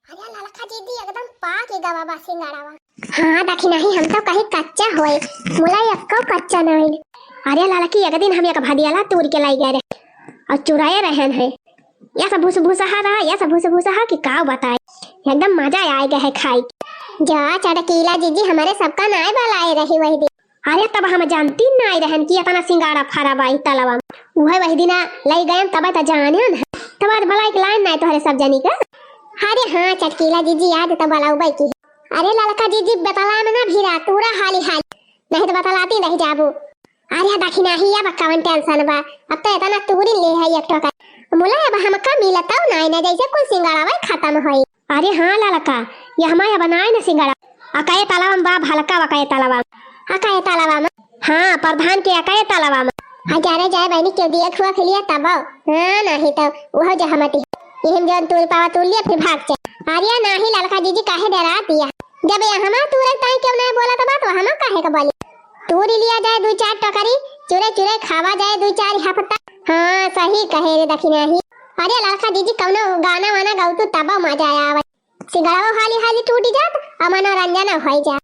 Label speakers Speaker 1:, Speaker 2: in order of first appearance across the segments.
Speaker 1: अरे ललका दीदी एकदम पाक के गवा बा सिंगाड़ावा। हाँ देखी नहीं हम तो कहीं कच्चा होए मुला यक्को कच्चा नहीं। अरे ललकी एक दिन हम एक भदियाला तोड़ के लाई गए रे और चुराए रहन है। या सब भूस भूसा रहा या सब भूस भूसा कि का बताए एकदम मजा आए गए है खाई। जा चटकीला जीजी हमारे सबका नाय बलाए रही वही दिन। अरे तब हम जानती नाय रहन कि इतना सिंगाड़ा फरा बाई तलवा वह वही दिन लाई गए तब त जाने न तब भलाई के लाइन नाय तोहरे सब जानी का। अरे हाँ चटकीला जीजी याद तो बलाऊ बाई की। अरे ललका जीजी बतला में ना भीरा पूरा हाली हाल नहीं तो बतलाती नहीं जाबू। अरे देखी नहीं या बक्कावन टेंशन बा अब तो इतना तूरी ले है एक टोका मुला अब हमका मिलता नहीं ना जैसे कोई सिंगाड़ा भाई खत्म होई। अरे हाँ ललका ये हमारे बनाए ना सिंगाड़ा अकाए तालाब बा भलका वकाए तालाब में हाँ प्रधान के अकाए तालाब में हजारे जाए बहनी क्यों दिया खुआ खिलिया तब हाँ नहीं तो वह जहमती हम जन तूल पावा तूल लिया फिर भाग चल। अरे नहीं ललका जीजी काहे डरा दिया जब हम तुरंत ताई क्यों नहीं बोला तो बात हम काहे का बोली तूर लिया जाए दो चार टोकरी चुरे चुरे खावा जाए दो चार हफ्ता। हाँ सही कहे रे दखी नहीं। अरे ललका जीजी कौनो गाना वाना गाऊ तो तब मजा आया सिंगाड़ा हाली हाली टूटी जात मनोरंजन हो जा।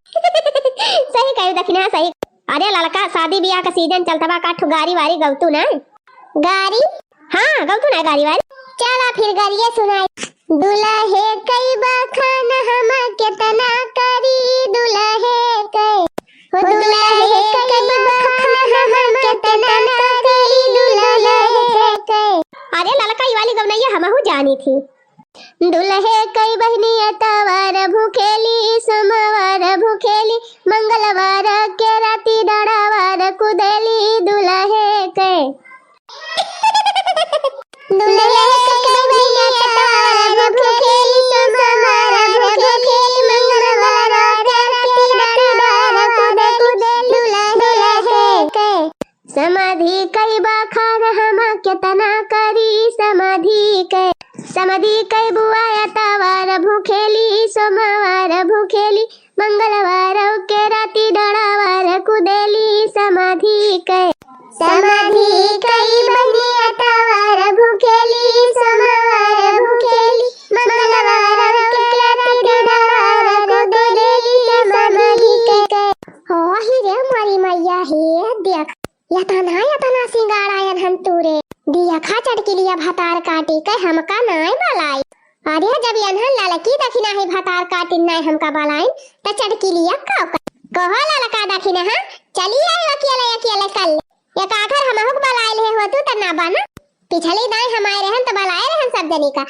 Speaker 1: सही कहे दखिना सही। अरे ललका शादी ब्याह का सीजन चलता बा काठू गाड़ी वारी गौतू ना गाड़ी हाँ गौतू ना गाड़ी वारी चला फिर गाड़िए सुनाई। दुल्हे कई बखान हम कितना करी दुल्हे कई अरे ललकाई वाली गवनैया हमहू जानी थी। दुल्हे कई बहनी अतवार भूखेली सोमवार भूखेली मंगलवार के राती डड़ावार कुदेली दुल्हे कई दुल्हे कई बहनी अतवार भूखेली सोमवार भूखेली मंगलवार के राती डड़ावार कुदेली दुल्हे कई समाधि कई बखान हम कितना करी समाधि कई बुआ तवार भूखेली सोमवार भूखेली मंगलवार के राती डड़ावार कुदेली समाधि कई बनी तवार भूखेली सोमवार भूखेली मंगलवार के राती डड़ावार कुदेली समाधि कई। हो ही रे मारी मैया हे देख यतना सिंगाड़ायन हम तूरे दिया खा चटकी लिया भतार काटी के हमका नाय बलाई। अरे जब यनहन ललकी दखिना है भतार काटी नाय हमका बलाई त चटकी लिया कहो ललका दखिना हां चली आई अकेले कल एक आखर हमहु बलाई ले हो तू त ना बना पिछली दाई हमारे रहन त बलाए रहन सब जनी का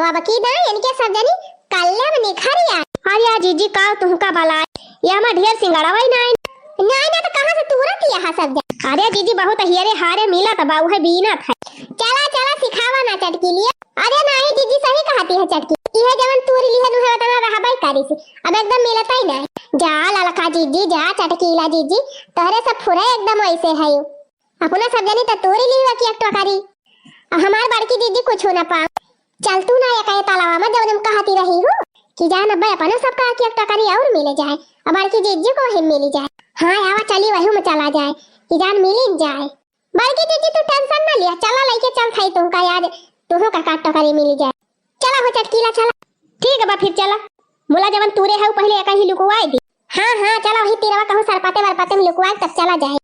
Speaker 1: अब की दाई इनके सब जनी कल्ले में निखरिया। अरे जीजी का तुमका बलाई ये हम ढेर सिंगाड़ा वही नाय ना तो कहां से तुरंत यहां सब। अरे जीजी बहुत हियरे हारे मिला त बाऊ है बीना था चला सिखावा ना चटकी लिया। अरे नहीं जीजी सही कहती है चटकी ये जवन तूरी लिया नु है तना रहबाई करी से अब एकदम मिलता ही नहीं। जा ललका जीजी जा चटकीला जीजी तोरे सब फुरे एकदम ऐसे है अपना सब जनी त तूरी लिवा की एक टोकरी हमार बड़की जीजी कुछ ना पा चल तू ना एक तालाब में जवन कहती रही हो कि जान अब अपना सब का एक टोकरी और मिले जाए अब बड़की जीजी को ही मिली जाए। हाँ आवा चली वही में चला जाए कि जान मिल जाए। बड़की जीजी तू टेंशन ना लिया चला लेके चल थाई तुमका याद तुहो का काट टोकरी मिल जाए। चला हो चटकीला चला ठीक है बा फिर चला मुला जवन तूरे है पहले एक ही लुकवाई दी। हाँ चला वही तेरवा कहूं सरपाते में लुकवाई तब चला जाए।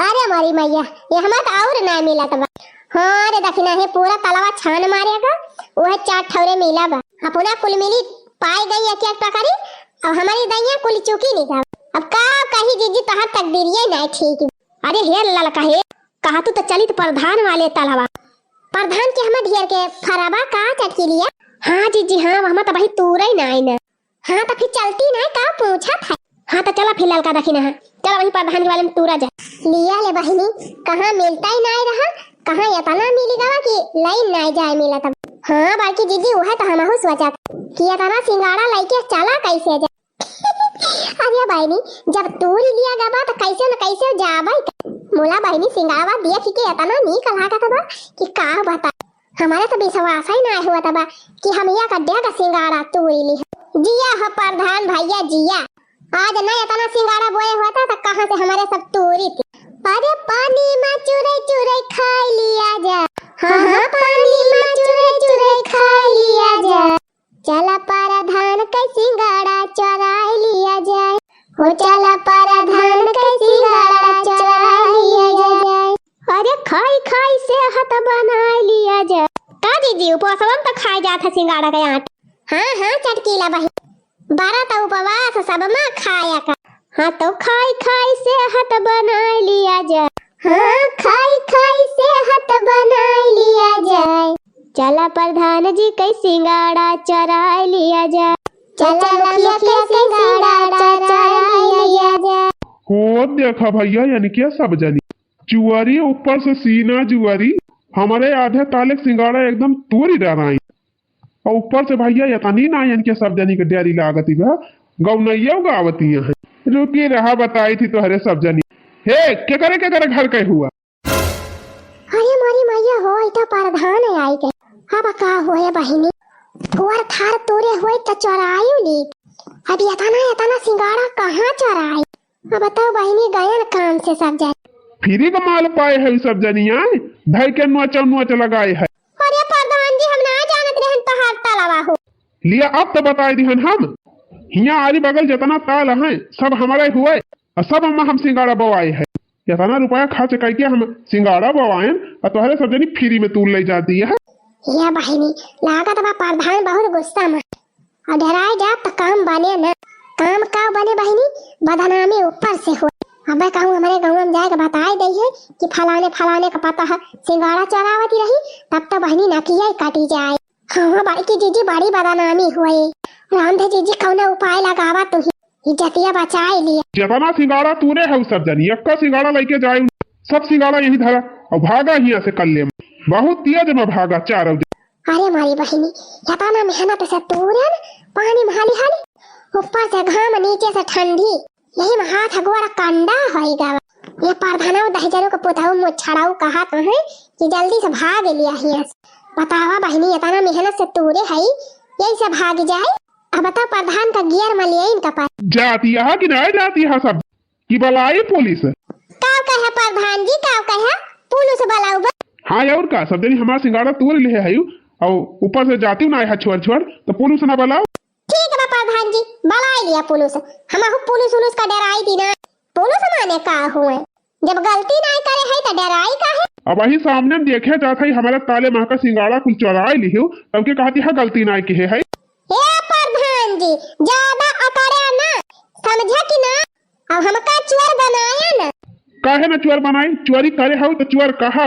Speaker 1: अरे मारी मैया ये हमारा और ना मिला तब हाँ रे दखिना है पूरा तलावा छान मारेगा वह चार ठौरे मिला बा अपना कुल मिली पाई गई एक टोकरी अब हमारी दैया कुल चुकी नहीं था अब का कही जीजी तहां तकदीरिये नहीं ठीक। अरे हे ललका हे कहा तू तो चली तो प्रधान वाले तालाबा प्रधान के हम ढेर के फराबा का चटकी लिया। हाँ जीजी हाँ हम तो भाई तूरे ही नहीं ना हाँ तो फिर चलती ना का पूछा था। हाँ तो चला फिर ललका दखी ना चला वही प्रधान के वाले में तूरा जा लिया ले बहनी कहां मिलता ही नहीं रहा कहां इतना मिलेगा कि लाइन नहीं जाए मिला तब। हाँ बाकी जीजी वह तो हमहु सोचा कि इतना सिंगाड़ा लेके चला कैसे जा। अरे बहनी जब तूरी लिया गबा तो कैसे न कैसे जाबई मोला बहनी सिंगाड़ा देख के इतना नीक लागत बा कि का बता हमारे तो विश्वास ही ना हुआ तबा कि हम या कड्या का सिंगाड़ा तूरी ली जिया ह प्रधान भैया जिया आज ना इतना सिंगाड़ा बोए हुआ था तो कहां से हमारे सब तूरी थी। अरे पानी में चुरे खा लिया जा हाँ पानी में चुरे खा लिया जा चल जाता सिंगाड़ा का आटा। हाँ हाँ चटकीला बहिनी, बारा तो उपवास सब में खाया का। हाँ तो खाई खाई सेहत बना लिया जाए। हाँ खाई खाई सेहत बना लिया जाए। चला प्रधान जी कई सिंगाड़ा चरा लिया जाए। चला मुखिया के सिंगाड़ा चरा लिया जाए।
Speaker 2: हो देखा भैया, यानी क्या सब जानी जुआरी ऊपर से सीना जुआरी, हमारे आधे ताले सिंगाड़ा एकदम तोड़ी डराई, और ऊपर से भैया यतनी ना यानी क्या सब जानी के डेरी लागती बा गौनैया गावती है। रुकी रहा बताई थी तो हरे सब जानी। हे क्या करे घर के हुआ।
Speaker 1: अरे मारी मैया हो इता प्रधान आई के अब का होए बहिनी, कुआर थार तोरे होए त चरायू ली। अब यतना सिंगाड़ा कहाँ चराई। अब बताओ बहिनी गयन काम से सब जाए
Speaker 2: फ्री का माल पाए है सब जनिया धई के नोच लगाए है।
Speaker 1: अरे प्रधान जी हम ना जानत रहन पहाड़ तालाबा हो
Speaker 2: लिया अब तो बताई दिहन हम। हिया आरी बगल जितना ताल है सब हमारे हुए और सब हम सिंगाड़ा बवाए है। इतना रुपया खर्च करके हम सिंगाड़ा बवाए और तुम्हारे सब जनी फ्री में तूल ले जाती है।
Speaker 1: ये बहिनी लागत बा प्रधान बहुत गुस्सा में और डराए जा तो काम बने ना। काम का बने बहिनी, बदनामी ऊपर से हो। अब मैं कहूँ हमारे गाँव में जाके बताई दी है कि फलाने का पता है सिंगाड़ा चरावती रही, तब तो बहिनी नकिया ही काटी जाए। हाँ बड़की जीजी बड़ी बदनामी हुए। रामधे जीजी कौन उपाय लगावा तू इज्जतिया बचाए लिया।
Speaker 2: जितना सिंगाड़ा तूने है सब जनी एक सिंगाड़ा लेके जाए, सब सिंगाड़ा यही धरा और भागा ही से कल्ले में बहुत तेज में भागा चारों।
Speaker 1: अरे मारी बहिनी यतना मेहनत से तूरन पानी में हाली ऊपर से घाम नीचे से ठंडी, यही में हाथ गोड़ा कंडा होएगा। ये प्रधानव दहजरों को पुताऊ मुछड़ाऊ कहा तो है कि जल्दी से भाग लिया हिया से। बतावा बहिनी इतना मेहनत से तूरे है यही से भाग जाए। अब बताओ प्रधान का गियर में लिए इनका पास
Speaker 2: जाती है कि नहीं जाती है सब की बलाई पुलिस
Speaker 1: काव कहे प्रधान जी काव कहे पुलिस बलाऊ।
Speaker 2: हाँ और का सब जनी हमारा सिंगाड़ा तोड़ ले है और ऊपर से जाती ना है छोड़ तो पुलिस ना बलाओ।
Speaker 1: ठीक है प्रधान जी बलाई लिया पुलिस। हम पुलिस का डराई थी ना। पुलिस माने का हुए जब गलती नहीं करे है तो डराई का है।
Speaker 2: अब वही सामने देखे जाता है हमारे ताले माँ का सिंगाड़ा कुछ चौराई लियो तब के कहती है गलती नहीं की है।
Speaker 1: हे प्रधान जी ज्यादा अकड़े ना समझा कि ना। अब हमका चोर बनाया ना।
Speaker 2: काहे ना चोर बनाई, चोरी करे हो तो चोर कहा।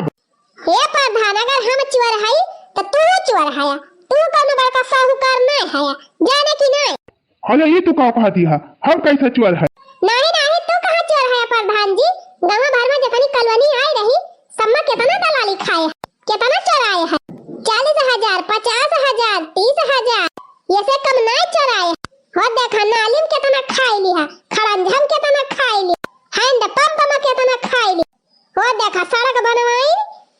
Speaker 1: हे प्रधान अगर हम चोर है तो तू चोर है, तू कौन बड़का साहूकार नहीं है जाने की नहीं।
Speaker 2: अरे ये तू का कहती है हम कैसे चोर है।
Speaker 1: नहीं तू कहाँ चोर है प्रधान जी। गाँव भर में जितनी कॉलोनी आई रही सब में कितना दलाली खाए कितना चोराए है। 40,000 50,000 30,000 ये से कम नहीं चोराए। और देखा नालिम कितना खाई ली है, खड़ंझम कितना खाई ली, हैंड पंप में कितना खाई ली। और देखा सड़क बनवाई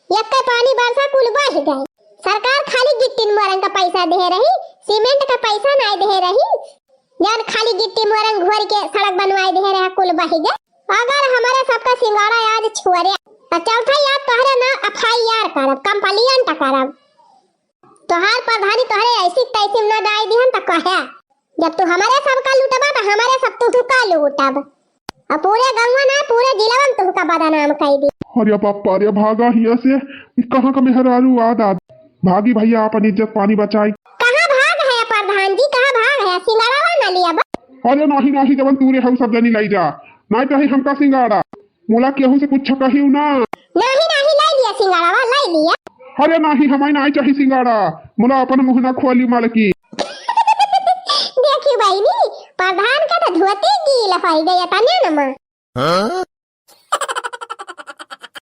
Speaker 1: एक पानी बरसा कुल बह गए। सरकार खाली गिट्टी मोरंग का पैसा दे रही, सीमेंट का पैसा नहीं दे रही। जान खाली गिट्टी मोरंग घोर के सड़क बनवाई दे रहे कुल बह गए। अगर हमारे सबका सिंगाड़ा आज छुअरे तो चौथा याद तोहरे ना FIR करब कंप्लेंट करब। तोहार प्रधानी तोहरे ऐसी तैसी न दाई दिहन त कहे जब तू हमारे सबका लूटबा तो हमारे सब तू का लूटब और पूरे गांव ना पूरे जिला में तू का बदनाम कर दी।
Speaker 2: अरे पापा अरे भागा हिया से कहाँ का मेहरारू आदाद भागी भैया अपन इज्जत पानी बचाई।
Speaker 1: कहाँ भाग है प्रधान जी कहाँ भाग है सिंगाड़ा ना लिया बा।
Speaker 2: अरे नहीं जबन तूरे हम सब जनी लाई जा नहीं तो हमका सिंगाड़ा मोला केहू से कुछ कही ना।
Speaker 1: नहीं लाई लिया सिंगाड़ा लाई लिया।
Speaker 2: अरे नहीं हमारी नहीं चाहिए सिंगाड़ा मोला अपन मुँह ना खोली मालकी।
Speaker 1: देखी बहनी प्रधान का तो धोती गीला पाई गया था ना।